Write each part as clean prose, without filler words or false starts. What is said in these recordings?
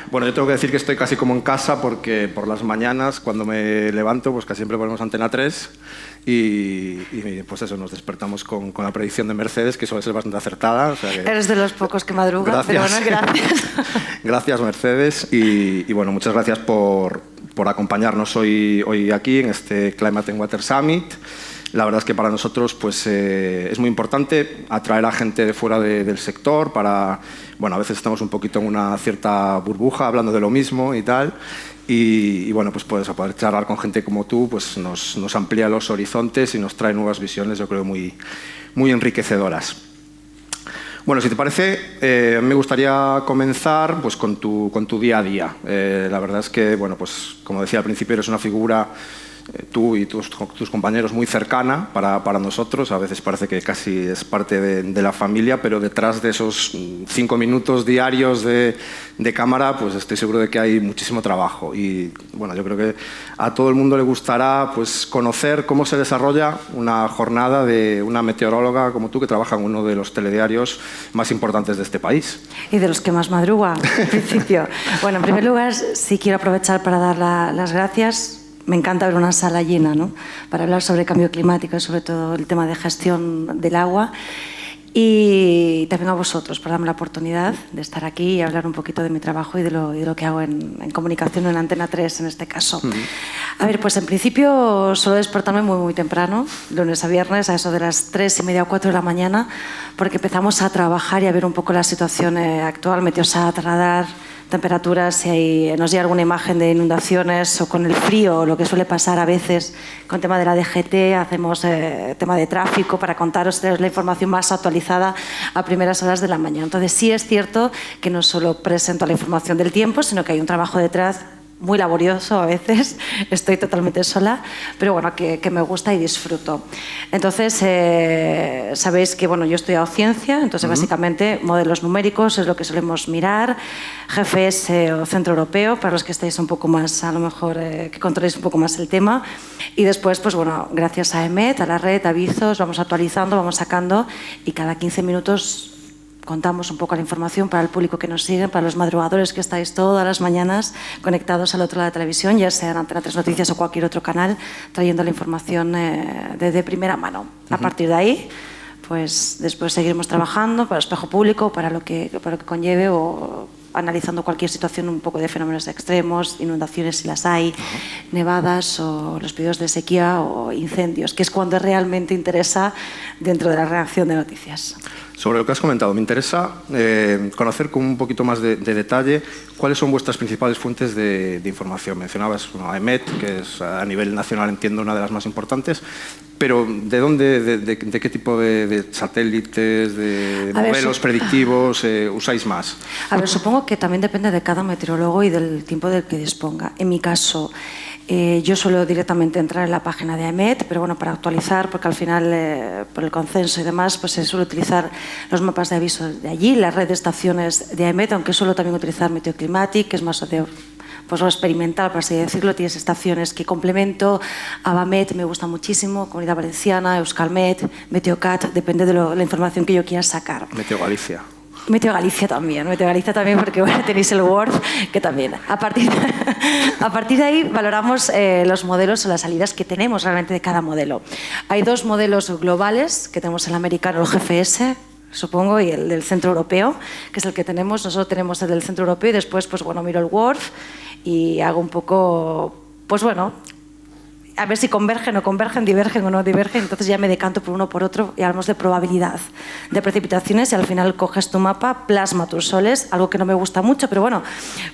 Bueno, yo tengo que decir que estoy casi como en casa porque por las mañanas, cuando me levanto, pues casi siempre ponemos Antena 3 y pues eso, nos despertamos con la predicción de Mercedes, que suele ser bastante acertada. O sea que... Eres de los pocos que madrugan, pero bueno, gracias. Gracias, Mercedes, y bueno, muchas gracias por acompañarnos hoy aquí en este Climate and Water Summit. La verdad es que para nosotros pues, es muy importante atraer a gente de fuera del sector para, bueno, a veces estamos un poquito en una cierta burbuja hablando de lo mismo y tal, y bueno, pues poder charlar con gente como tú pues nos amplía los horizontes y nos trae nuevas visiones, yo creo, muy enriquecedoras. Bueno, si te parece, me gustaría comenzar pues, con tu día a día. La verdad es que, bueno, pues, como decía al principio, eres una figura, tú y tus compañeros, muy cercana para nosotros. A veces parece que casi es parte de la familia, pero detrás de esos 5 minutos diarios de cámara, pues estoy seguro de que hay muchísimo trabajo. Y bueno, yo creo que a todo el mundo le gustará pues, conocer cómo se desarrolla una jornada de una meteoróloga como tú, que trabaja en uno de los telediarios más importantes de este país. Y de los que más madruga, en principio. Bueno, en primer lugar, sí quiero aprovechar para dar las gracias. Me encanta ver una sala llena, ¿no?, para hablar sobre cambio climático y sobre todo el tema de gestión del agua. Y también a vosotros por darme la oportunidad de estar aquí y hablar un poquito de mi trabajo y de lo que hago en comunicación en Antena 3 en este caso. A ver, pues en principio suelo despertarme muy temprano, lunes a viernes, a eso de las 3:30 o 4 de la mañana, porque empezamos a trabajar y a ver un poco la situación actual, Meteosat, radar, temperaturas, si nos llega alguna imagen de inundaciones o con el frío, lo que suele pasar a veces con el tema de la DGT, hacemos tema de tráfico para contaros la información más actualizada a primeras horas de la mañana. Entonces sí es cierto que no solo presento la información del tiempo, sino que hay un trabajo detrás muy laborioso a veces, estoy totalmente sola, pero bueno, que me gusta y disfruto. Entonces, sabéis que bueno, yo he estudiado ciencia, entonces básicamente modelos numéricos es lo que solemos mirar, GFS o Centro Europeo, para los que estáis un poco más, a lo mejor, que controléis un poco más el tema, y después, pues bueno, gracias a EMET, a la red, avisos, vamos actualizando, vamos sacando, y cada 15 minutos contamos un poco la información para el público que nos sigue, para los madrugadores que estáis todas las mañanas conectados al otro lado de la televisión, ya sea en Antena 3 Noticias o cualquier otro canal, trayendo la información de primera mano. A partir de ahí, pues después seguiremos trabajando para el espejo público, para lo que conlleve, o analizando cualquier situación, un poco de fenómenos extremos, inundaciones si las hay, nevadas o los periodos de sequía o incendios, que es cuando realmente interesa dentro de la redacción de noticias. Sobre lo que has comentado, me interesa conocer con un poquito más de detalle cuáles son vuestras principales fuentes de información. Mencionabas a EMET, que es a nivel nacional, entiendo, una de las más importantes, pero ¿de dónde, de qué tipo de satélites, de modelos predictivos usáis más? A ver, supongo que también depende de cada meteorólogo y del tiempo del que disponga. En mi caso, yo suelo directamente entrar en la página de AEMET, pero bueno, para actualizar, porque al final, por el consenso y demás, pues se suele utilizar los mapas de aviso de allí, la red de estaciones de AEMET, aunque suelo también utilizar Meteoclimatic, que es más pues lo experimental, por así decirlo. Tienes estaciones que complemento, Avamet me gusta muchísimo, Comunidad Valenciana, Euskalmet, Meteocat, depende de la información que yo quiera sacar. Meteo Galicia. Meteo Galicia también porque bueno, tenéis el Word, que también. A partir de ahí valoramos los modelos o las salidas que tenemos realmente de cada modelo. Hay dos modelos globales que tenemos, el americano, el GFS, supongo, y el del Centro Europeo, que es el que tenemos. Nosotros tenemos el del Centro Europeo y después, pues bueno, miro el Word y hago un poco, pues bueno, a ver si convergen o convergen, divergen o no divergen, entonces ya me decanto por uno o por otro y hablamos de probabilidad de precipitaciones y al final coges tu mapa, plasma tus soles, algo que no me gusta mucho, pero bueno,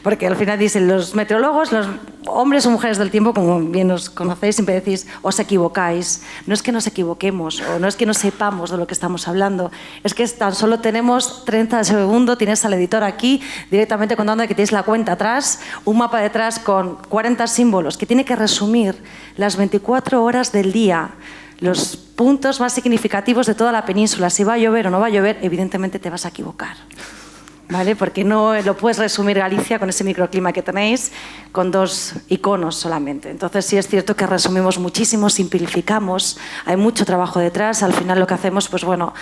porque al final dicen los meteorólogos, los hombres o mujeres del tiempo, como bien os conocéis, siempre decís, os equivocáis. No es que nos equivoquemos o no es que no sepamos de lo que estamos hablando, es que tan solo tenemos 30 segundos, tienes al editor aquí directamente contando que tienes la cuenta atrás, un mapa detrás con 40 símbolos que tiene que resumir las 24 horas del día, los puntos más significativos de toda la península. Si va a llover o no va a llover, evidentemente te vas a equivocar, ¿vale? Porque no lo puedes resumir Galicia con ese microclima que tenéis con 2 iconos solamente. Entonces sí es cierto que resumimos muchísimo, simplificamos, hay mucho trabajo detrás. Al final lo que hacemos, pues bueno,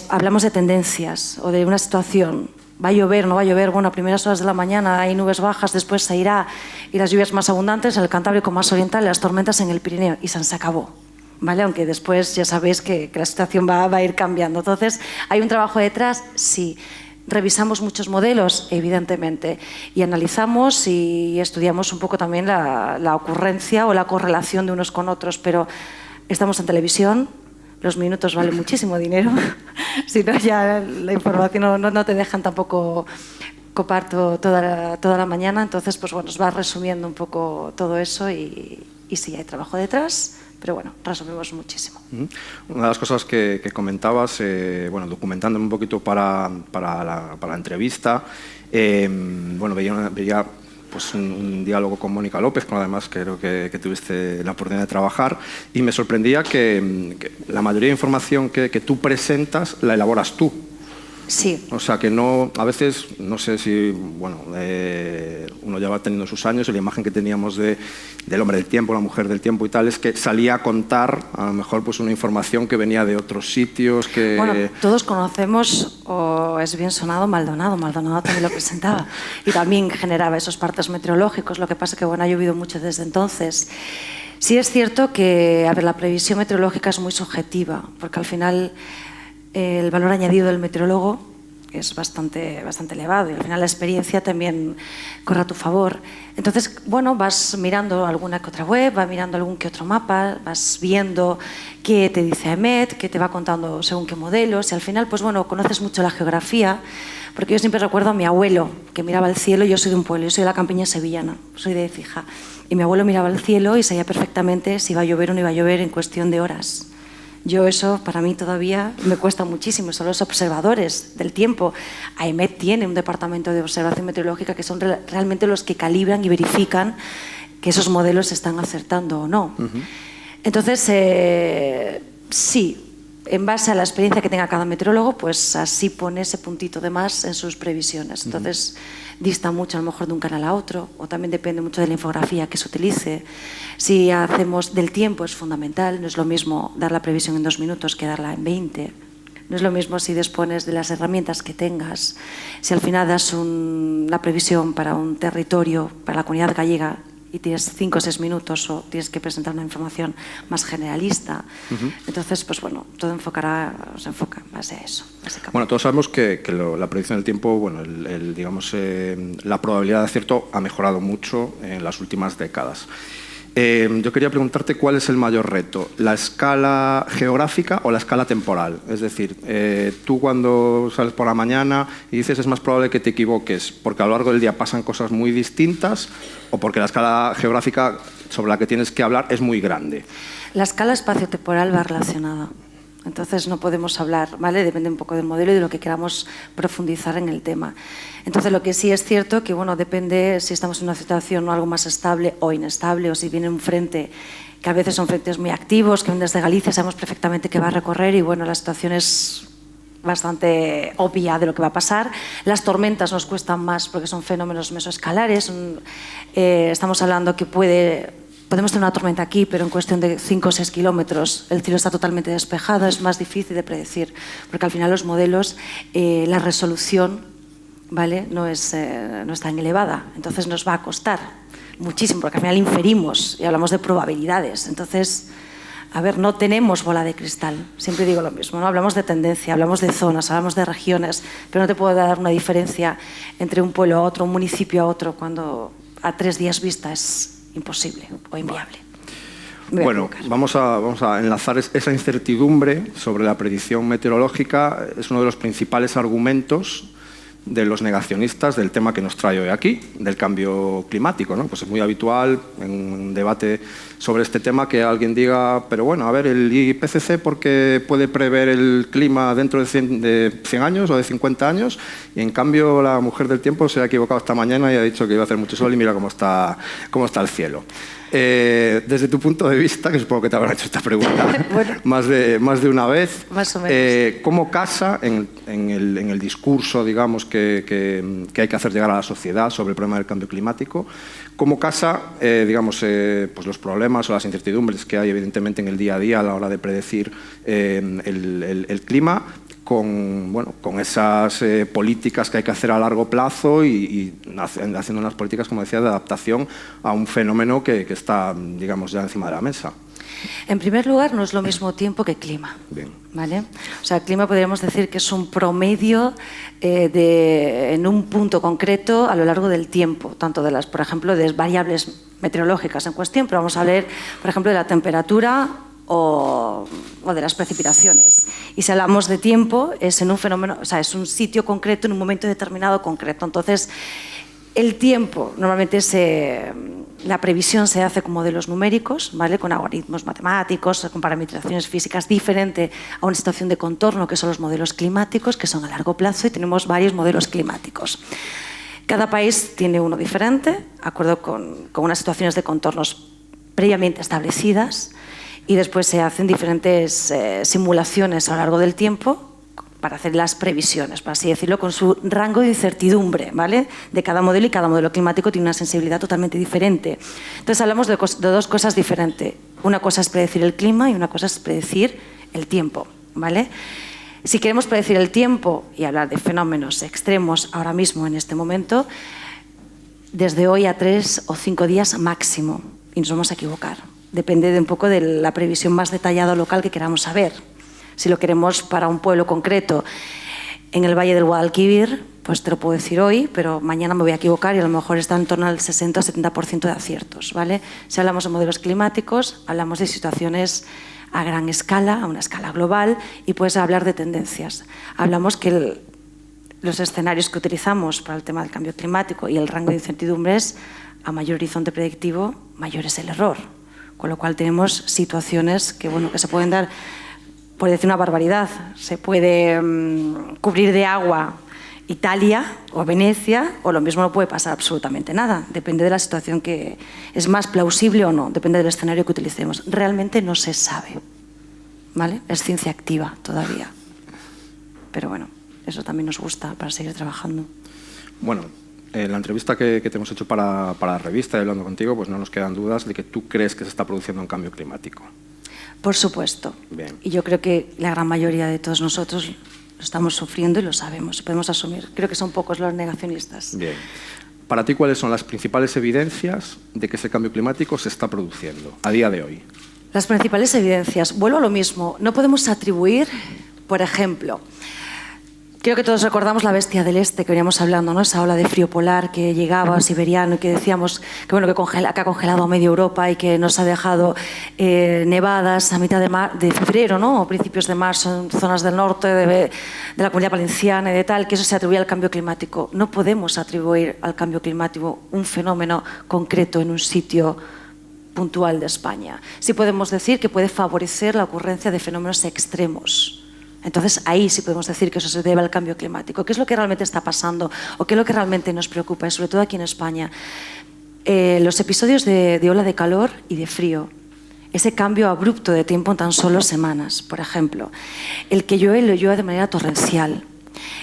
hablamos de tendencias o de una situación va a llover, no va a llover, bueno, a primeras horas de la mañana hay nubes bajas, después se irá, y las lluvias más abundantes en el Cantábrico más oriental y las tormentas en el Pirineo, y se acabó. ¿Vale? Aunque después ya sabéis que la situación va a ir cambiando. Entonces, ¿hay un trabajo detrás? Sí. Revisamos muchos modelos, evidentemente, y analizamos y estudiamos un poco también la ocurrencia o la correlación de unos con otros, pero estamos en televisión, los minutos valen muchísimo dinero, si no ya la información no te dejan tampoco copar toda la mañana, entonces pues bueno, os va resumiendo un poco todo eso y sí, hay trabajo detrás. Pero bueno, resumimos muchísimo. Una de las cosas que comentabas, bueno, documentándome un poquito para la entrevista, bueno, veía pues un diálogo con Mónica López, con además creo que tuviste la oportunidad de trabajar, y me sorprendía que la mayoría de información que tú presentas la elaboras tú. Sí. O sea, que no, a veces, no sé si, bueno, uno ya va teniendo sus años y la imagen que teníamos del hombre del tiempo, la mujer del tiempo y tal, es que salía a contar, a lo mejor, pues una información que venía de otros sitios que... Bueno, todos conocemos, o es bien sonado, Maldonado. Maldonado también lo presentaba y también generaba esos partes meteorológicos. Lo que pasa es que, bueno, ha llovido mucho desde entonces. Sí es cierto que, a ver, la previsión meteorológica es muy subjetiva, porque al final el valor añadido del meteorólogo es bastante elevado y al final la experiencia también corre a tu favor. Entonces, bueno, vas mirando alguna que otra web, vas mirando algún que otro mapa, vas viendo qué te dice EMET, qué te va contando según qué modelos y al final, pues bueno, conoces mucho la geografía, porque yo siempre recuerdo a mi abuelo que miraba al cielo. Yo soy de un pueblo, yo soy de la campiña sevillana, soy de Écija, y mi abuelo miraba al cielo y sabía perfectamente si iba a llover o no iba a llover en cuestión de horas. Yo eso, para mí todavía me cuesta muchísimo, son los observadores del tiempo. AEMET tiene un departamento de observación meteorológica que son realmente los que calibran y verifican que esos modelos están acertando o no. Entonces, sí, en base a la experiencia que tenga cada meteorólogo, pues así pone ese puntito de más en sus previsiones. Entonces, dista mucho a lo mejor de un canal a otro, o también depende mucho de la infografía que se utilice. Si hacemos del tiempo es fundamental, no es lo mismo dar la previsión en 2 minutos que darla en 20. No es lo mismo si dispones de las herramientas que tengas. Si al final das la previsión para un territorio, para la comunidad gallega, y tienes 5 o 6 minutos o tienes que presentar una información más generalista. Entonces, pues bueno, todo se enfoca en base a eso, básicamente. Bueno, todos sabemos que la predicción del tiempo, bueno, digamos, la probabilidad de acierto ha mejorado mucho en las últimas décadas. Yo quería preguntarte cuál es el mayor reto, la escala geográfica o la escala temporal. Es decir, tú cuando sales por la mañana y dices es más probable que te equivoques porque a lo largo del día pasan cosas muy distintas o porque la escala geográfica sobre la que tienes que hablar es muy grande. La escala espacio-temporal va relacionada. Entonces no podemos hablar, ¿vale? Depende un poco del modelo y de lo que queramos profundizar en el tema. Entonces lo que sí es cierto que, bueno, depende si estamos en una situación algo más estable o inestable, o si viene un frente, que a veces son frentes muy activos, que vienen desde Galicia, sabemos perfectamente que va a recorrer y, bueno, la situación es bastante obvia de lo que va a pasar. Las tormentas nos cuestan más porque son fenómenos mesoescalares. Estamos hablando que podemos tener una tormenta aquí, pero en cuestión de 5 o 6 kilómetros el cielo está totalmente despejado, es más difícil de predecir, porque al final los modelos, la resolución, ¿vale?, no es tan elevada, entonces nos va a costar muchísimo, porque al final inferimos y hablamos de probabilidades. Entonces, a ver, no tenemos bola de cristal, siempre digo lo mismo, ¿no? Hablamos de tendencia, hablamos de zonas, hablamos de regiones, pero no te puedo dar una diferencia entre un pueblo a otro, un municipio a otro, cuando a 3 días vista es imposible o inviable. Bueno, vamos a enlazar esa incertidumbre sobre la predicción meteorológica. Es uno de los principales argumentos de los negacionistas del tema que nos trae hoy aquí, del cambio climático, ¿no? Pues es muy habitual en un debate sobre este tema que alguien diga, pero bueno, a ver, el IPCC, ¿por qué puede prever el clima dentro de 100 años o de 50 años? Y en cambio la mujer del tiempo se ha equivocado esta mañana y ha dicho que iba a hacer mucho sol y mira cómo está el cielo. Desde tu punto de vista, que supongo que te habrán hecho esta pregunta bueno, más de una vez, más o menos. ¿Cómo casa en el discurso, digamos, que hay que hacer llegar a la sociedad sobre el problema del cambio climático? ¿Cómo casa, digamos, pues los problemas o las incertidumbres que hay evidentemente en el día a día a la hora de predecir el clima con esas políticas que hay que hacer a largo plazo y haciendo unas políticas, como decía, de adaptación a un fenómeno que está, digamos, ya encima de la mesa. En primer lugar, no es lo mismo tiempo que clima. Bien. ¿Vale? O sea, el clima podríamos decir que es un promedio en un punto concreto a lo largo del tiempo, tanto de las, por ejemplo, de variables meteorológicas en cuestión, pero vamos a hablar, por ejemplo, de la temperatura o de las precipitaciones. Y si hablamos de tiempo, es en un fenómeno, o sea, es un sitio concreto en un momento determinado concreto. Entonces, el tiempo, normalmente la previsión se hace con modelos numéricos, ¿vale? Con algoritmos matemáticos, con parametrizaciones físicas, diferente a una situación de contorno, que son los modelos climáticos, que son a largo plazo, y tenemos varios modelos climáticos. Cada país tiene uno diferente, de acuerdo con unas situaciones de contornos previamente establecidas, y después se hacen diferentes simulaciones a lo largo del tiempo para hacer las previsiones, por así decirlo, con su rango de incertidumbre, ¿vale? De cada modelo, y cada modelo climático tiene una sensibilidad totalmente diferente. Entonces hablamos de dos cosas diferentes. Una cosa es predecir el clima y una cosa es predecir el tiempo, ¿vale? Si queremos predecir el tiempo y hablar de fenómenos extremos ahora mismo, en este momento, desde hoy a 3 o 5 días máximo, y nos vamos a equivocar. Depende de un poco de la previsión más detallada local que queramos saber. Si lo queremos para un pueblo concreto en el Valle del Guadalquivir, pues te lo puedo decir hoy, pero mañana me voy a equivocar y a lo mejor está en torno al 60 o 70% de aciertos, ¿vale? Si hablamos de modelos climáticos, hablamos de situaciones a gran escala, a una escala global, y puedes hablar de tendencias. Hablamos que los escenarios que utilizamos para el tema del cambio climático y el rango de incertidumbres, a mayor horizonte predictivo, mayor es el error. Con lo cual tenemos situaciones que, bueno, que se pueden dar, por decir una barbaridad, se puede cubrir de agua Italia o Venecia, o lo mismo no puede pasar absolutamente nada. Depende de la situación, que es más plausible o no, depende del escenario que utilicemos. Realmente no se sabe, ¿vale? Es ciencia activa todavía. Pero bueno, eso también nos gusta para seguir trabajando. Bueno, en la entrevista que te hemos hecho para la revista y hablando contigo, pues no nos quedan dudas de que tú crees que se está produciendo un cambio climático. Por supuesto. Bien. Y yo creo que la gran mayoría de todos nosotros lo estamos sufriendo y lo sabemos, podemos asumir. Creo que son pocos los negacionistas. Bien. Para ti, ¿cuáles son las principales evidencias de que ese cambio climático se está produciendo a día de hoy? Las principales evidencias. Vuelvo a lo mismo. No podemos atribuir, por ejemplo, creo que todos recordamos la bestia del este que veníamos hablando, ¿no? Esa ola de frío polar que llegaba, siberiano, y que decíamos que, bueno, que ha congelado a media Europa y que nos ha dejado nevadas a mitad de febrero, ¿no? O principios de marzo en zonas del norte de la Comunidad Valenciana y de tal, que eso se atribuye al cambio climático. No podemos atribuir al cambio climático un fenómeno concreto en un sitio puntual de España. Sí podemos decir que puede favorecer la ocurrencia de fenómenos extremos. Entonces, ahí sí podemos decir que eso se debe al cambio climático. ¿Qué es lo que realmente está pasando? ¿O qué es lo que realmente nos preocupa? Y sobre todo aquí en España. Los episodios de ola de calor y de frío. Ese cambio abrupto de tiempo en tan solo semanas, por ejemplo. El que llueve de manera torrencial.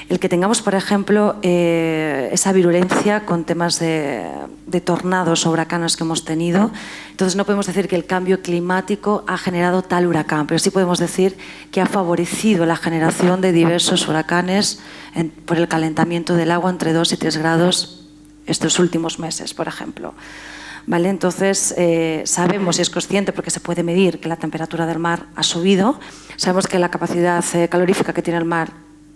El que tengamos, por ejemplo, esa virulencia con temas de tornados o huracanes que hemos tenido. Entonces no podemos decir que el cambio climático ha generado tal huracán, pero sí podemos decir que ha favorecido la generación de diversos huracanes por el calentamiento del agua entre 2 y 3 grados estos últimos meses, por ejemplo. ¿Vale? Entonces, sabemos, y es consciente porque se puede medir, que la temperatura del mar ha subido. Sabemos que la capacidad calorífica que tiene el mar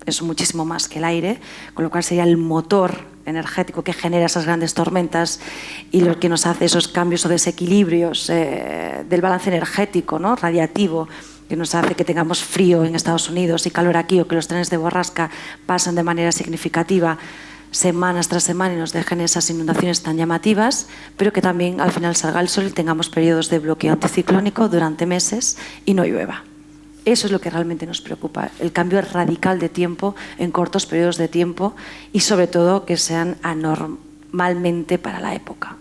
es muchísimo más que el aire, con lo cual sería el motor energético que genera esas grandes tormentas y lo que nos hace esos cambios o desequilibrios del balance energético, ¿no? Radiativo, que nos hace que tengamos frío en Estados Unidos y calor aquí, o que los trenes de borrasca pasan de manera significativa semanas tras semana y nos dejen esas inundaciones tan llamativas, pero que también al final salga el sol y tengamos periodos de bloqueo anticiclónico durante meses y no llueva. Eso es lo que realmente nos preocupa, el cambio radical de tiempo en cortos periodos de tiempo y sobre todo que sean anormalmente para la época.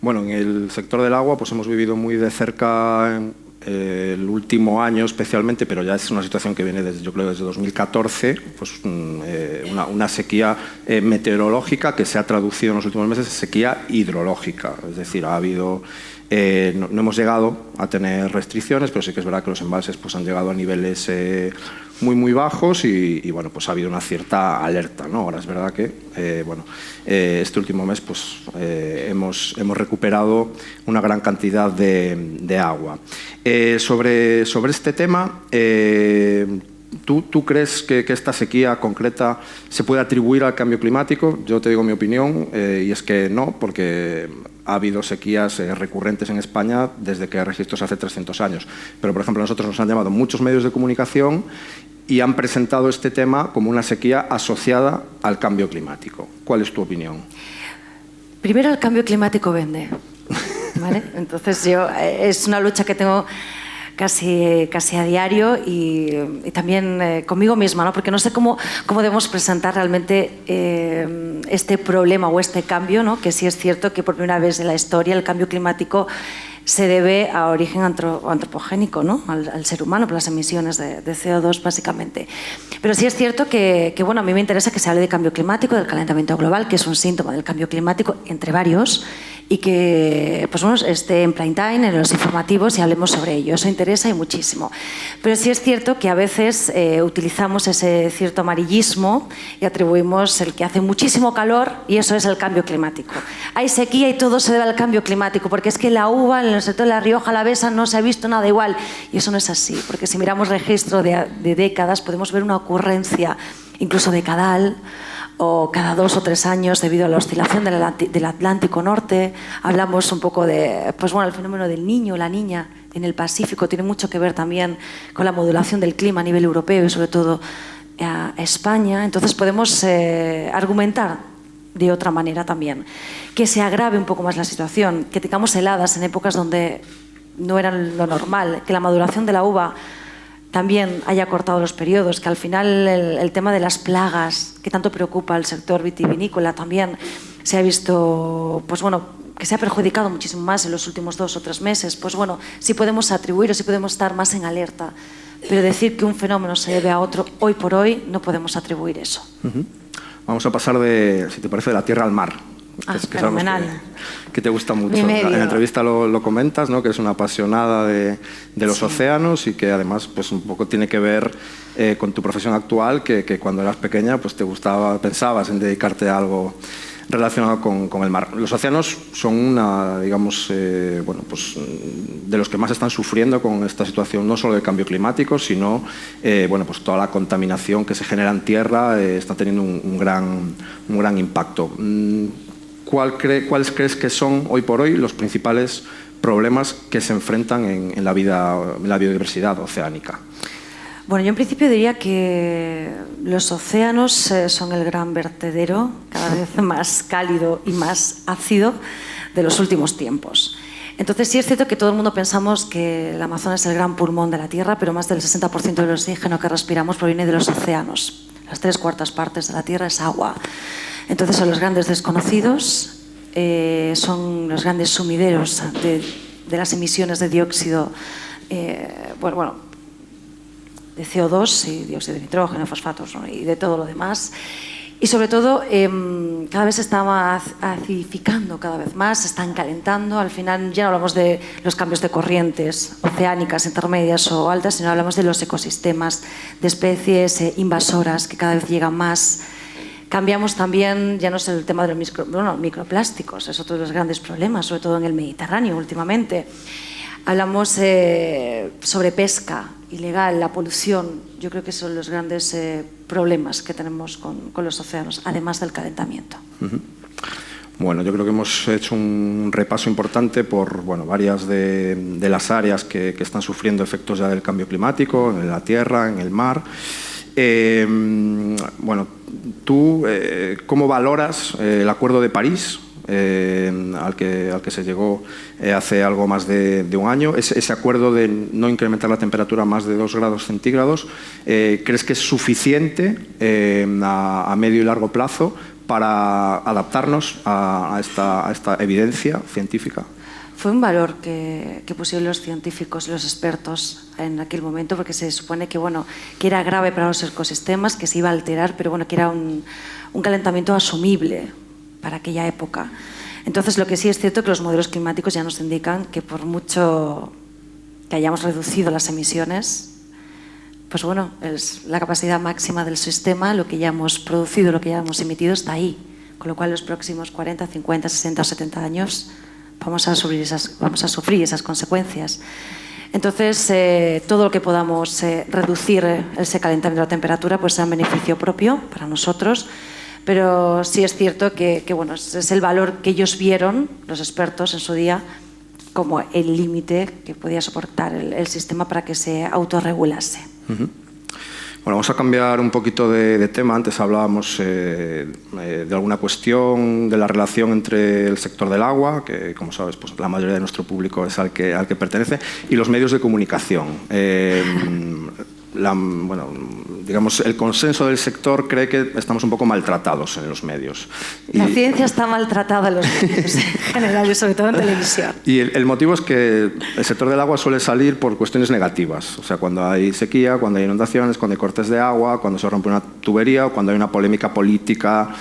Bueno, en el sector del agua pues hemos vivido muy de cerca el último año especialmente, pero ya es una situación que viene desde, yo creo, desde 2014, pues una sequía meteorológica que se ha traducido en los últimos meses en sequía hidrológica, es decir, ha habido No hemos llegado a tener restricciones, pero sí que es verdad que los embalses pues, han llegado a niveles muy bajos y bueno, pues ha habido una cierta alerta, ¿no? Ahora es verdad que este último mes pues, hemos recuperado una gran cantidad de agua. Sobre este tema, ¿Tú crees que esta sequía concreta se puede atribuir al cambio climático? Yo te digo mi opinión, y es que no, porque ha habido sequías recurrentes en España desde que hay registros hace 300 años. Pero, por ejemplo, a nosotros nos han llamado muchos medios de comunicación y han presentado este tema como una sequía asociada al cambio climático. ¿Cuál es tu opinión? Primero, el cambio climático vende, ¿vale? Entonces, es una lucha que tengo casi a diario y también conmigo misma, ¿no? Porque no sé cómo debemos presentar realmente este problema o este cambio, ¿no? Que sí es cierto que por primera vez en la historia el cambio climático se debe a origen antropogénico, ¿no? Al ser humano, por las emisiones de CO2 básicamente. Pero sí es cierto que bueno, a mí me interesa que se hable de cambio climático, del calentamiento global, que es un síntoma del cambio climático, entre varios, y que pues, bueno, esté en prime time, en los informativos, y hablemos sobre ello. Eso interesa y muchísimo. Pero sí es cierto que a veces utilizamos ese cierto amarillismo y atribuimos el que hace muchísimo calor y eso es el cambio climático. Hay sequía y todo se debe al cambio climático, porque es que la uva en el sector de La Rioja Alavesa no se ha visto nada igual. Y eso no es así, porque si miramos registro de décadas podemos ver una ocurrencia incluso decadal, o cada 2 o 3 años debido a la oscilación del Atlántico Norte. Hablamos un poco de, pues bueno, el fenómeno del niño, la niña en el Pacífico tiene mucho que ver también con la modulación del clima a nivel europeo y sobre todo a España. Entonces podemos argumentar de otra manera también, que se agrave un poco más la situación, que tengamos heladas en épocas donde no era lo normal, que la maduración de la uva también haya cortado los periodos, que al final el tema de las plagas que tanto preocupa al sector vitivinícola también se ha visto, pues bueno, que se ha perjudicado muchísimo más en los últimos 2 o 3 meses. Pues bueno, sí podemos atribuir o sí podemos estar más en alerta, pero decir que un fenómeno se debe a otro hoy por hoy no podemos atribuir eso. Vamos a pasar si te parece, de la tierra al mar. Que fenomenal. Que te gusta mucho. En la entrevista lo comentas, ¿no? Que es una apasionada de los océanos y que además pues, un poco tiene que ver con tu profesión actual, que cuando eras pequeña pues, pensabas en dedicarte a algo relacionado con el mar. Los océanos son una, digamos, pues, de los que más están sufriendo con esta situación, no solo del cambio climático, sino pues toda la contaminación que se genera en tierra está teniendo un gran impacto. ¿Cuáles crees que son hoy por hoy los principales problemas que se enfrentan en la biodiversidad oceánica? Bueno, yo en principio diría que los océanos son el gran vertedero, cada vez más cálido y más ácido de los últimos tiempos. Entonces sí es cierto que todo el mundo pensamos que el Amazonas es el gran pulmón de la Tierra, pero más del 60% del oxígeno que respiramos proviene de los océanos. Las 3/4 partes de la Tierra es agua. Entonces son los grandes desconocidos, son los grandes sumideros de las emisiones de dióxido, de CO2 y dióxido de nitrógeno, fosfatos, ¿no? Y de todo lo demás. Y sobre todo, cada vez se está acidificando cada vez más, se están calentando. Al final ya no hablamos de los cambios de corrientes oceánicas intermedias o altas, sino hablamos de los ecosistemas, de especies invasoras que cada vez llegan más. Cambiamos también, ya no es el tema de los microplásticos, es otro de los grandes problemas, sobre todo en el Mediterráneo últimamente. Hablamos sobre pesca ilegal, la polución. Yo creo que son los grandes problemas que tenemos con los océanos, además del calentamiento. Bueno, yo creo que hemos hecho un repaso importante por varias de las áreas que están sufriendo efectos ya del cambio climático, en la tierra, en el mar. ¿Tú cómo valoras el Acuerdo de París? Al que se llegó hace algo más de un año, ese acuerdo de no incrementar la temperatura a más de 2 grados centígrados, ¿crees que es suficiente a medio y largo plazo para adaptarnos a esta evidencia científica? Fue un valor que pusieron los científicos y los expertos en aquel momento, porque se supone que era grave para los ecosistemas, que se iba a alterar, pero que era un calentamiento asumible para aquella época. Entonces, lo que sí es cierto es que los modelos climáticos ya nos indican que por mucho que hayamos reducido las emisiones, pues bueno, la capacidad máxima del sistema, lo que ya hemos producido, lo que ya hemos emitido, está ahí. Con lo cual, los próximos 40, 50, 60 o 70 años vamos a sufrir esas consecuencias. Entonces, todo lo que podamos reducir ese calentamiento de la temperatura pues sea un beneficio propio para nosotros. Pero sí es cierto que bueno, es el valor que ellos vieron, los expertos en su día, como el límite que podía soportar el sistema para que se autorregulase. Bueno, vamos a cambiar un poquito de tema. Antes hablábamos de alguna cuestión de la relación entre el sector del agua, que como sabes, pues la mayoría de nuestro público es al que pertenece, y los medios de comunicación. Bueno, digamos, el consenso del sector cree que estamos un poco maltratados en los medios. La ciencia está maltratada en los medios en general y sobre todo en televisión. Y el motivo es que el sector del agua suele salir por cuestiones negativas. O sea, cuando hay sequía, cuando hay inundaciones, cuando hay cortes de agua, cuando se rompe una tubería o cuando hay una polémica política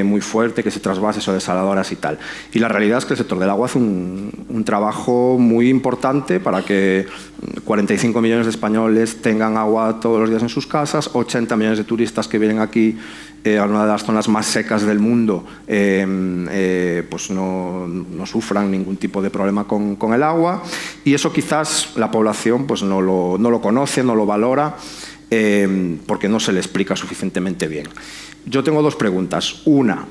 muy fuerte, que si trasvases o desaladoras y tal. Y la realidad es que el sector del agua hace un trabajo muy importante para que 45 millones de españoles tengan agua todos los días en sus casas, 80 millones de turistas que vienen aquí a una de las zonas más secas del mundo, pues no sufran ningún tipo de problema con el agua, y eso quizás la población pues no lo conoce, no lo valora, porque no se le explica suficientemente bien. Yo tengo dos preguntas. Una,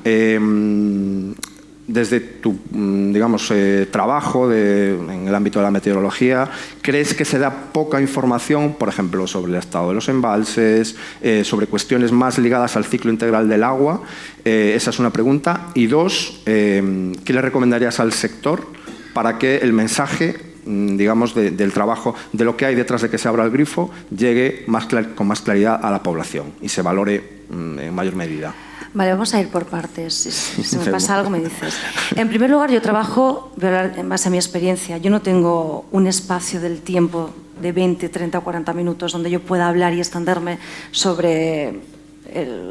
desde tu, digamos, trabajo en el ámbito de la meteorología, ¿crees que se da poca información, por ejemplo, sobre el estado de los embalses, sobre cuestiones más ligadas al ciclo integral del agua? Esa es una pregunta. Y dos, ¿qué le recomendarías al sector para que el mensaje, digamos, del trabajo, de lo que hay detrás de que se abra el grifo, llegue con más claridad a la población y se valore en mayor medida? Vale, vamos a ir por partes. Si me pasa algo, me dices. En primer lugar, yo trabajo, voy a hablar en base a mi experiencia. Yo no tengo un espacio del tiempo de 20, 30 o 40 minutos donde yo pueda hablar y extenderme sobre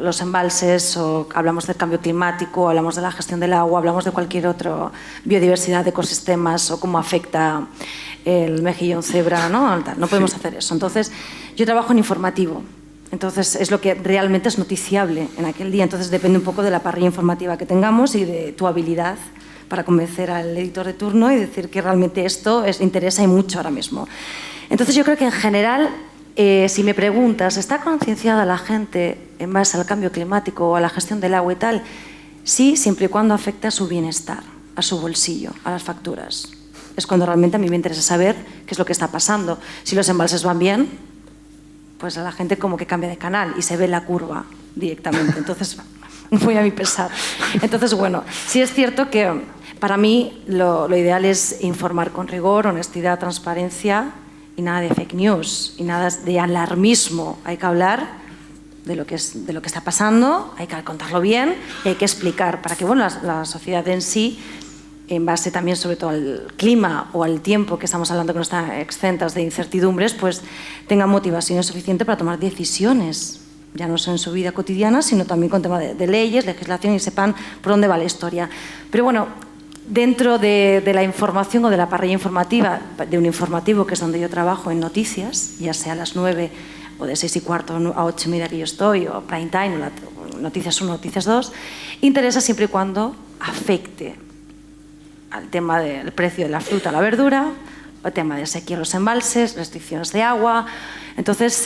los embalses, o hablamos del cambio climático, hablamos de la gestión del agua, hablamos de cualquier otra biodiversidad de ecosistemas o cómo afecta el mejillón cebra, ¿no? No podemos hacer eso. Entonces, yo trabajo en informativo. Entonces, es lo que realmente es noticiable en aquel día. Entonces, depende un poco de la parrilla informativa que tengamos y de tu habilidad para convencer al editor de turno y decir que realmente esto interesa y mucho ahora mismo. Entonces, yo creo que en general, si me preguntas, ¿está concienciada la gente en base al cambio climático o a la gestión del agua y tal? Sí, siempre y cuando afecte a su bienestar, a su bolsillo, a las facturas. Es cuando realmente a mí me interesa saber qué es lo que está pasando. Si los embalses van bien, pues a la gente como que cambia de canal y se ve la curva directamente. Entonces, muy a mi pesar. Entonces, bueno, sí es cierto que para mí lo ideal es informar con rigor, honestidad, transparencia y nada de fake news y nada de alarmismo. Hay que hablar de lo que está pasando, hay que contarlo bien y hay que explicar para que bueno, la sociedad en sí, en base también sobre todo al clima o al tiempo que estamos hablando que no están exentas de incertidumbres, pues tengan motivación suficiente para tomar decisiones, ya no solo en su vida cotidiana, sino también con tema de leyes, legislación, y sepan por dónde va la historia. Pero bueno, dentro de la información o de la parrilla informativa, de un informativo que es donde yo trabajo en noticias, ya sea a las 9 o de 6:15 a 8:30 que yo estoy, o prime time, o noticias 1, noticias 2, interesa siempre y cuando afecte al tema del precio de la fruta o la verdura, el tema de sequía en los embalses, restricciones de agua. Entonces,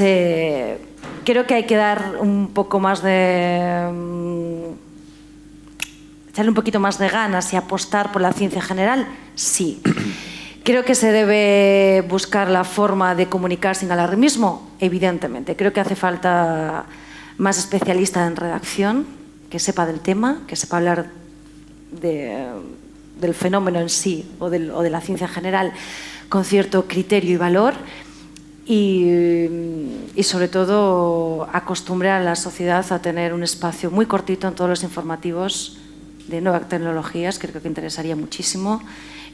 creo que hay que dar un poco más de... echarle un poquito más de ganas y apostar por la ciencia general, sí. Creo que se debe buscar la forma de comunicar sin alarmismo, evidentemente. Creo que hace falta más especialista en redacción, que sepa del tema, que sepa hablar del fenómeno en sí o de la ciencia general con cierto criterio y valor, y sobre todo acostumbrar a la sociedad a tener un espacio muy cortito en todos los informativos de nuevas tecnologías, que creo que interesaría muchísimo,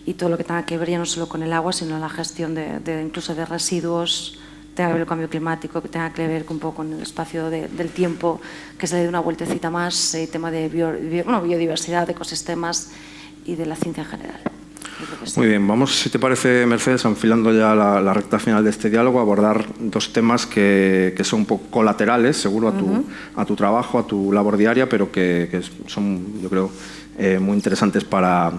y todo lo que tenga que ver ya no solo con el agua, sino la gestión incluso de residuos, tenga que ver con el cambio climático, que tenga que ver un poco con el espacio del tiempo, que se le dé una vueltecita más, tema de biodiversidad, de ecosistemas, y de la ciencia en general. Yo creo que sí. Muy bien, vamos, si te parece, Mercedes, enfilando ya la recta final de este diálogo, a abordar dos temas que son un poco colaterales, seguro, a tu trabajo, a tu labor diaria, pero que son, yo creo, muy interesantes para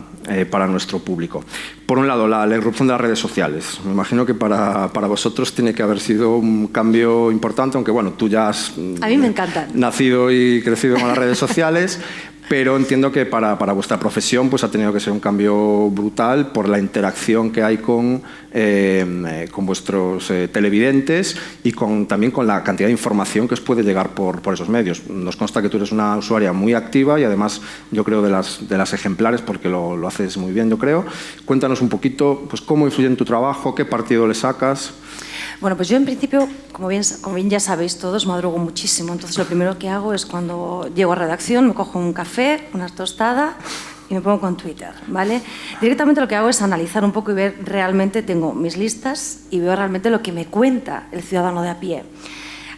nuestro público. Por un lado, la irrupción de las redes sociales. Me imagino que para vosotros tiene que haber sido un cambio importante, aunque bueno, tú ya has a mí me encantan. Nacido y crecido con las redes sociales, pero entiendo que para vuestra profesión pues ha tenido que ser un cambio brutal por la interacción que hay con vuestros televidentes y también con la cantidad de información que os puede llegar por esos medios. Nos consta que tú eres una usuaria muy activa y además yo creo de las ejemplares, porque lo haces muy bien, yo creo. Cuéntanos un poquito pues, cómo influye en tu trabajo, qué partido le sacas. Bueno, pues yo en principio, como bien ya sabéis todos, madrugo muchísimo. Entonces lo primero que hago es cuando llego a redacción, me cojo un café, una tostada y me pongo con Twitter, ¿vale? Directamente lo que hago es analizar un poco y ver realmente, tengo mis listas y veo realmente lo que me cuenta el ciudadano de a pie.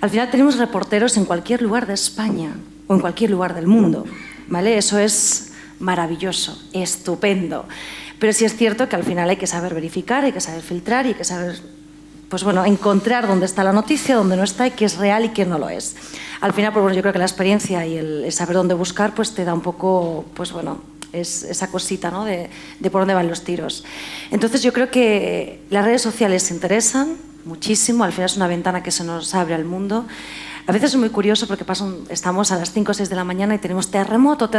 Al final tenemos reporteros en cualquier lugar de España o en cualquier lugar del mundo, ¿vale? Eso es maravilloso, estupendo. Pero sí es cierto que al final hay que saber verificar, hay que saber filtrar y hay que saber, pues bueno, encontrar dónde está la noticia, dónde no está y qué es real y qué no lo es. Al final, pues bueno, yo creo que la experiencia y el saber dónde buscar pues te da un poco, pues bueno, es esa cosita, ¿no? de por dónde van los tiros. Entonces yo creo que las redes sociales interesan muchísimo, al final es una ventana que se nos abre al mundo. A veces es muy curioso porque estamos a las 5 o 6 de la mañana y tenemos terremoto,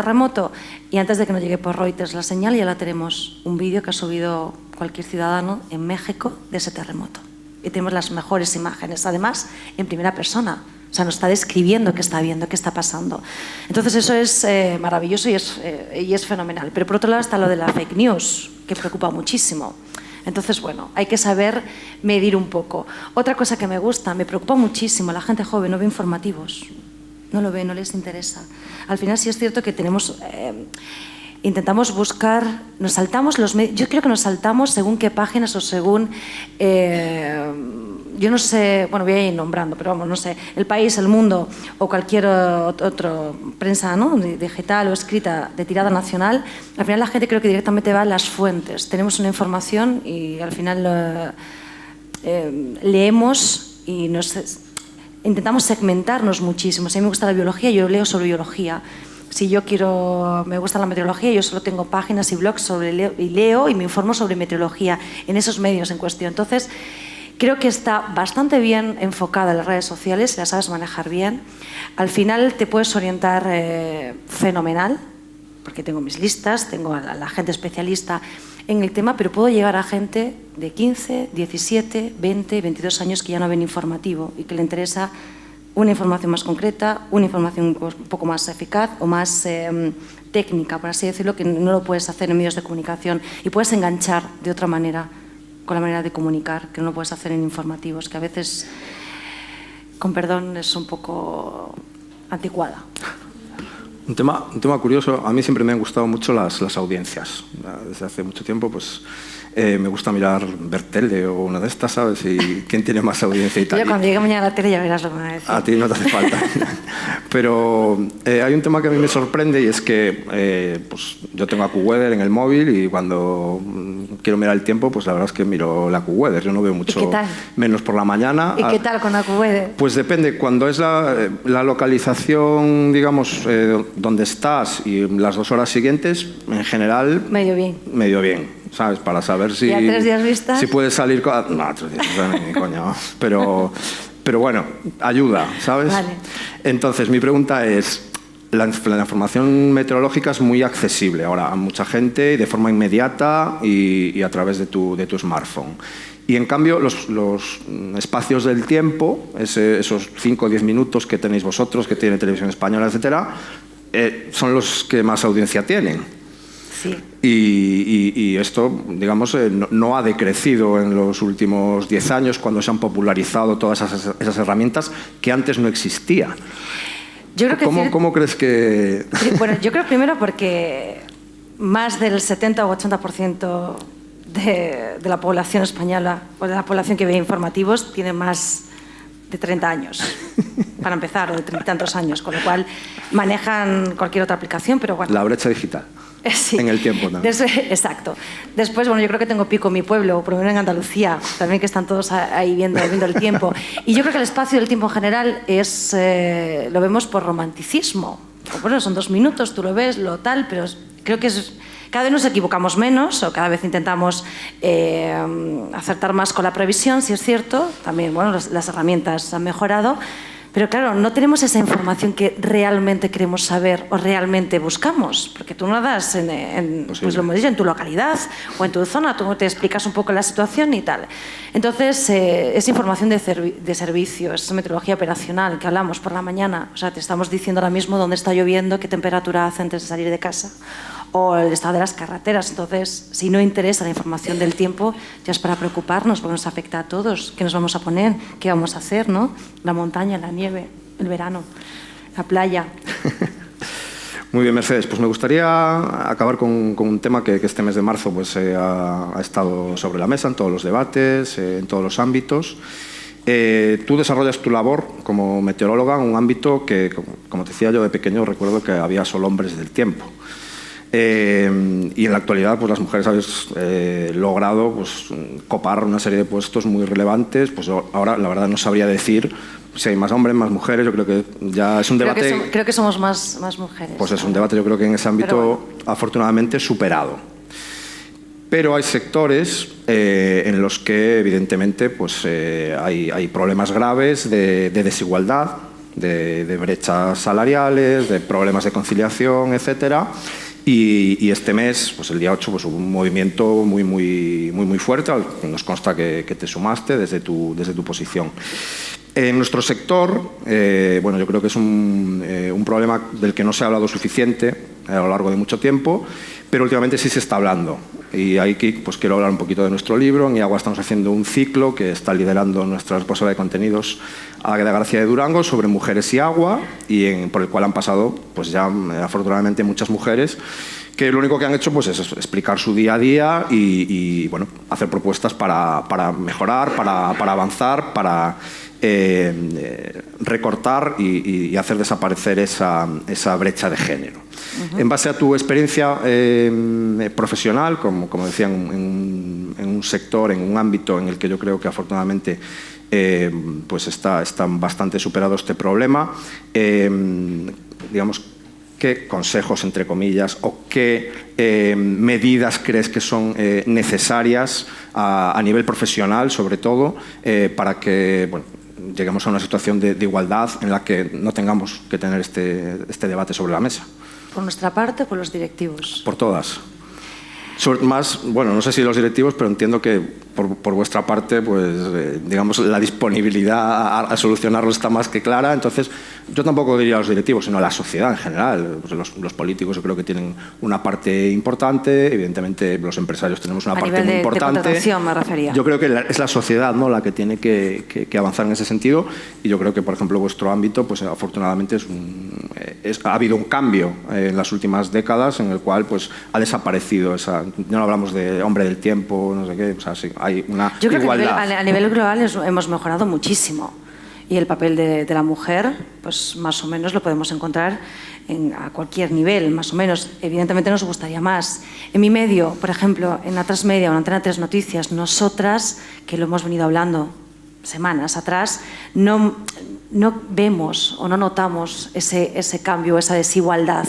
y antes de que nos llegue por Reuters la señal ya la tenemos un vídeo que ha subido cualquier ciudadano en México de ese terremoto. Y tenemos las mejores imágenes, además en primera persona. O sea, nos está describiendo qué está viendo, qué está pasando. Entonces eso es maravilloso y es fenomenal. Pero por otro lado está lo de la fake news, que preocupa muchísimo. Entonces, bueno, hay que saber medir un poco. Otra cosa que me gusta, me preocupa muchísimo, la gente joven no ve informativos. No lo ve, no les interesa. Al final sí es cierto que tenemos... intentamos buscar, nos saltamos los medios, yo creo que nos saltamos según qué páginas o según, yo no sé, bueno, voy a ir nombrando, pero vamos, no sé, El País, El Mundo o cualquier otra prensa, ¿no? Digital o escrita de tirada nacional, al final la gente creo que directamente va a las fuentes. Tenemos una información y al final leemos y intentamos segmentarnos muchísimo. Si a mí me gusta la biología, yo leo sobre biología. Si me gusta la meteorología, yo solo tengo páginas y blogs y leo y me informo sobre meteorología en esos medios en cuestión. Entonces, creo que está bastante bien enfocada en las redes sociales, si las sabes manejar bien. Al final te puedes orientar fenomenal, porque tengo mis listas, tengo a la gente especialista en el tema, pero puedo llegar a gente de 15, 17, 20, 22 años que ya no ven informativo y que le interesa una información más concreta, una información un poco más eficaz o más técnica, por así decirlo, que no lo puedes hacer en medios de comunicación y puedes enganchar de otra manera con la manera de comunicar, que no lo puedes hacer en informativos, que a veces, con perdón, es un poco anticuada. Un tema curioso, a mí siempre me han gustado mucho las audiencias. Desde hace mucho tiempo pues, me gusta ver tele o una de estas, ¿sabes? Y quién tiene más audiencia y tal. Yo cuando llegue mañana a la tele ya verás lo que me va a decir. A ti no te hace falta. Pero hay un tema que a mí me sorprende y es que pues, yo tengo AccuWeather en el móvil y cuando quiero mirar el tiempo, pues la verdad es que miro la AccuWeather. Yo no veo mucho, ¿Y qué tal? Menos por la mañana. ¿Y qué tal con AccuWeather? Pues depende. Cuando es la localización, digamos, donde estás y las 2 horas siguientes, en general... Medio bien. ¿Sabes? Para saber si... ¿Y a 3 días vistas? Si puedes salir... No, 3 días ni coño. Pero bueno, ayuda, ¿sabes? Vale. Entonces, mi pregunta es... La información meteorológica es muy accesible ahora a mucha gente de forma inmediata y a través de tu smartphone. Y en cambio, los espacios del tiempo, esos 5 o 10 minutos que tenéis vosotros, que tiene Televisión Española, etcétera, son los que más audiencia tienen. Sí. Y esto, digamos, no ha decrecido en los últimos 10 años cuando se han popularizado todas esas herramientas que antes no existían. Yo creo que ¿Cómo crees que...? Bueno, yo creo primero porque más del 70 o 80% de la población española o de la población que ve informativos tiene más de 30 años, para empezar, o de 30 y tantos años, con lo cual manejan cualquier otra aplicación, pero bueno. La brecha digital. Sí. En el tiempo también. Exacto. Después, bueno, yo creo que tengo pico en mi pueblo, por lo menos en Andalucía, también que están todos ahí viendo el tiempo. Y yo creo que el espacio del tiempo en general es, lo vemos por romanticismo. Bueno, son 2 minutos, tú lo ves, lo tal, pero creo que es... Cada vez nos equivocamos menos o cada vez intentamos acertar más con la previsión, si es cierto. También, bueno, las herramientas han mejorado. Pero claro, no tenemos esa información que realmente queremos saber o realmente buscamos, porque tú no das pues lo hemos dicho, en tu localidad o en tu zona, tú te explicas un poco la situación y tal. Entonces, es información de servicio, es metodología operacional que hablamos por la mañana. O sea, te estamos diciendo ahora mismo dónde está lloviendo, qué temperatura hace antes de salir de casa, o el estado de las carreteras. Entonces, si no interesa la información del tiempo, ya es para preocuparnos, porque nos afecta a todos. ¿Qué nos vamos a poner? ¿Qué vamos a hacer? ¿No? La montaña, la nieve, el verano, la playa. Muy bien, Mercedes. Pues me gustaría acabar con un tema que este mes de marzo pues, ha estado sobre la mesa en todos los debates, en todos los ámbitos. Tú desarrollas tu labor como meteoróloga en un ámbito que, como te decía yo de pequeño, recuerdo que había solo hombres del tiempo. Y en la actualidad pues las mujeres habéis logrado pues, copar una serie de puestos muy relevantes. Pues ahora la verdad no sabría decir si hay más hombres, más mujeres. Yo creo que ya es un debate... Creo que somos más mujeres. Pues es un debate yo creo que en ese ámbito afortunadamente superado. Pero hay sectores en los que evidentemente pues, hay problemas graves de desigualdad, de brechas salariales, de problemas de conciliación, etcétera. Y este mes, pues el día 8, pues hubo un movimiento muy fuerte, al que nos consta que te sumaste desde tu posición. En nuestro sector, bueno, yo creo que es un problema del que no se ha hablado suficiente a lo largo de mucho tiempo, pero últimamente sí se está hablando. Y aquí pues quiero hablar un poquito de nuestro libro. En IAGUA estamos haciendo un ciclo que está liderando nuestra responsable de contenidos, Águeda García de Durango, sobre mujeres y agua, y por el cual han pasado pues ya afortunadamente muchas mujeres que lo único que han hecho pues, es explicar su día a día y bueno, hacer propuestas para mejorar, para avanzar, para recortar y hacer desaparecer esa brecha de género. En base a tu experiencia profesional, como decía, en un sector, en un ámbito en el que yo creo que afortunadamente pues están bastante superado este problema, digamos, ¿qué consejos, entre comillas, o qué medidas crees que son necesarias a nivel profesional, sobre todo, para que bueno, lleguemos a una situación de igualdad en la que no tengamos que tener este debate sobre la mesa? ¿Por nuestra parte o por los directivos? Por todas. Más, bueno, no sé si los directivos, pero entiendo que por vuestra parte, pues, digamos, la disponibilidad a solucionarlo está más que clara. Entonces, yo tampoco diría a los directivos, sino a la sociedad en general. Pues los políticos yo creo que tienen una parte importante, evidentemente los empresarios tenemos una parte muy importante. De contratación me refería. Yo creo que es la sociedad, ¿no?, la que tiene que avanzar en ese sentido, y yo creo que, por ejemplo, vuestro ámbito, pues afortunadamente ha habido un cambio en las últimas décadas en el cual pues, ha desaparecido esa... No hablamos de hombre del tiempo, no sé qué, o sea, sí, hay una Yo creo igualdad. Que a nivel global hemos mejorado muchísimo. Y el papel de la mujer, pues más o menos lo podemos encontrar a cualquier nivel, más o menos. Evidentemente nos gustaría más. En mi medio, por ejemplo, en A3 Media o en Antena 3 Noticias, nosotras, que lo hemos venido hablando semanas atrás, no vemos o no notamos ese cambio, esa desigualdad.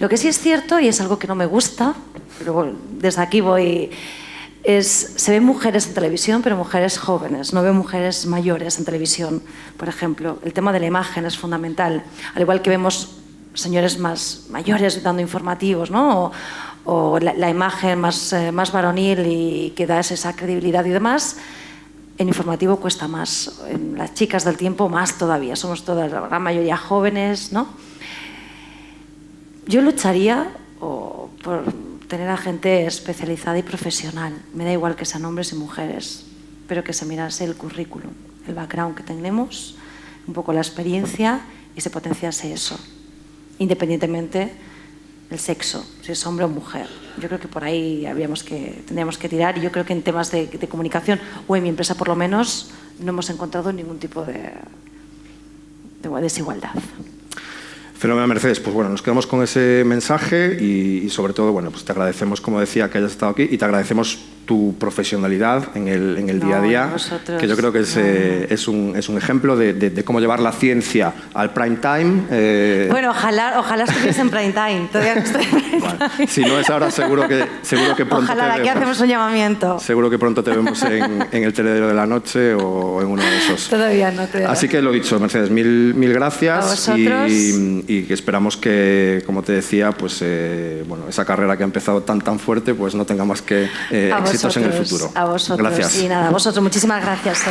Lo que sí es cierto, y es algo que no me gusta, pero desde aquí se ven mujeres en televisión, pero mujeres jóvenes, no veo mujeres mayores en televisión, por ejemplo. El tema de la imagen es fundamental, al igual que vemos señores más mayores dando informativos, ¿no? o la imagen más varonil y que da esa credibilidad y demás. En informativo cuesta más, en las chicas del tiempo más todavía, somos todas, la gran mayoría jóvenes, ¿no? Yo lucharía por tener a gente especializada y profesional, me da igual que sean hombres y mujeres, pero que se mirase el currículum, el background que tenemos, un poco la experiencia y se potenciase eso, independientemente del sexo, si es hombre o mujer. Yo creo que por ahí tendríamos que tirar, y yo creo que en temas de comunicación, o en mi empresa por lo menos, no hemos encontrado ningún tipo de desigualdad. Fenomenal, Mercedes. Pues bueno, nos quedamos con ese mensaje y sobre todo, bueno, pues te agradecemos, como decía, que hayas estado aquí y te agradecemos tu profesionalidad en el día a día, que yo creo que es un ejemplo de cómo llevar la ciencia al prime time. Bueno, ojalá estuviese en prime time. Todavía no estoy en prime time. Bueno, si no es ahora, seguro que pronto ojalá, aquí hacemos un llamamiento. Seguro que pronto te vemos en el Teledero de la Noche o en uno de esos. Todavía no. Así que lo dicho, Mercedes, mil gracias. A vosotros. Y que esperamos que, como te decía, pues bueno, esa carrera que ha empezado tan fuerte, pues no tenga más que éxitos en el futuro. A vosotros. Gracias. Y nada, a vosotros. Muchísimas gracias.